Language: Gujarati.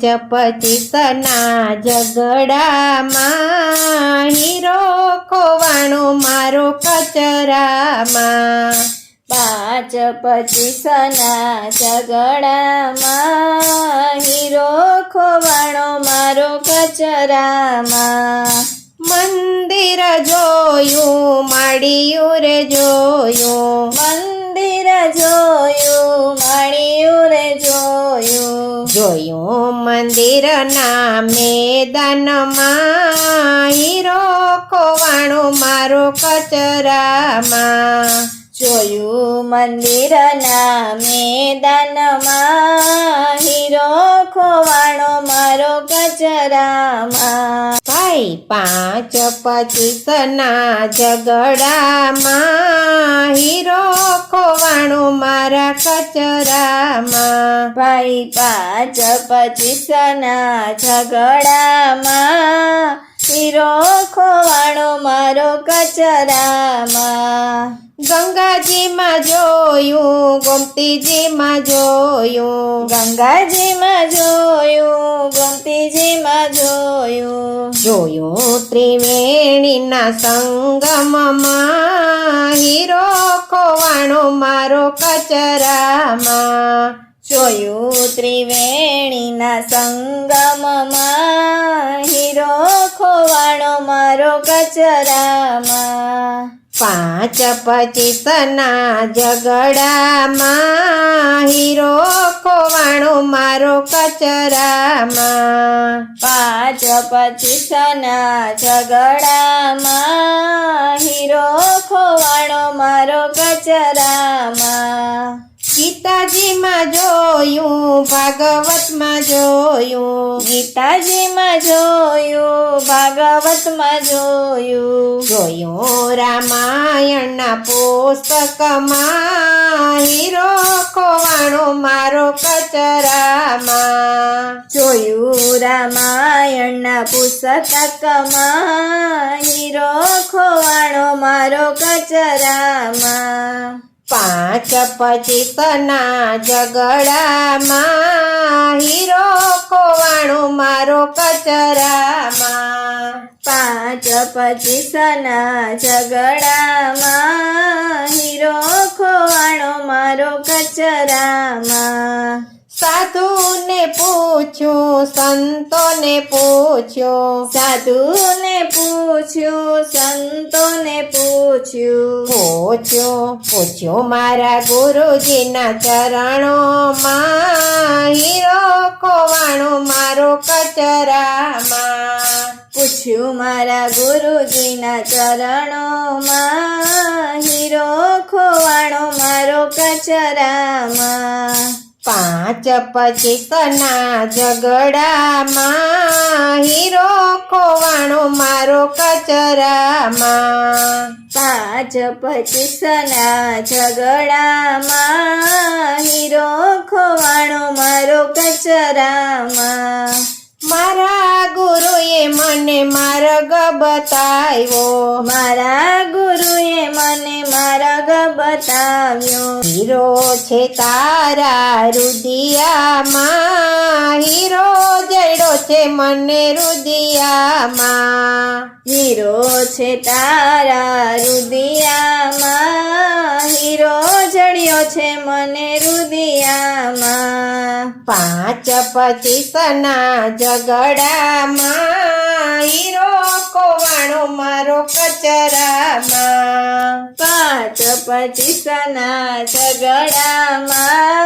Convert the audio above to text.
25ના ઝઘડામાં હીરો ખોવાણો મારો કચરામાં 25ના ઝઘડામાં હીરો ખોવાણો મારો કચરામાં મંદિર જોયું માળિયું રે જોયું મંદિર જોયું માળિયું રે જોયું મંદિરના મેદાનમાં હીરો ખોવાણો મારો કચરામાં જોયું મંદિરના મેદાનમાં હીરો ખોવાણો મારો કચરામાં ભાઈ 25ના ઝઘડામાં હીરો ખોવાણો મારા કચરામાં ભાઈ 25ના ઝઘડામાં હીરો ખોવાણો મારો કચરામાં ગંગાજીમાં જોયું ગોમતીજીમાં જોયું ગંગાજીમાં જોયું ગોમતીજીમાં જોયું ત્રિવેણીના સંગમમાં હીરો ખોવાણો મારો કચરામાં જોયું ત્રિવેણીના સંગમમાં હીરો ખોવાણો મારો કચરામાં 25ના ઝઘડામાં હીરો ખોવાણો મારો કચરામાં 25ના ઝઘડામાં હીરો ખોવાણો મારો કચરામાં ગીતાજીમાં જોયું ભાગવતમાં જોયું ગીતાજીમાં જોયું ભાગવતમાં જોયું રામાયણના પુસ્તકમાં હીરો ખોવાણો મારો કચરામાં જોયું રામાયણના પુસ્તકમાં હીરો ખોવાણો મારો કચરામાં 25ના ઝઘડામાં હીરો ખોવાણો મારો કચરામાં 25ના ઝઘડામાં હીરો ખોવાણો મારો કચરામાં સાધુને પૂછ્યું સંતોને પૂછ્યું સાધુને પૂછ્યું સંતોને પૂછ્યું મારા ગુરુજીના ચરણોમાં હીરો ખોવાણો મારો કચરામાં પૂછ્યું મારા ગુરુજીના ચરણોમાં હીરો ખોવાણો મારો કચરામાં 25ના ઝઘડામાં હીરો ખોવાણો મારો કચરામાં 25ના ઝઘડામાં હીરો ખોવાણો મારો કચરામાં મારા ગુરુએ મને માર્ગ બતાવ્યો મારા ગુરુએ મને માર્ગ બતાવ્યો હીરો છે તારા રુદિયામાં હીરો જડ્યો છે મને રુદિયામાં હીરો છે તારા રુદિયામાં હીરો જડ્યો છે મને રુદિયામાં 25ના ઝઘડામાં હીરો ખોવાણો મારો કચરામાં 25ના ઝઘડામાં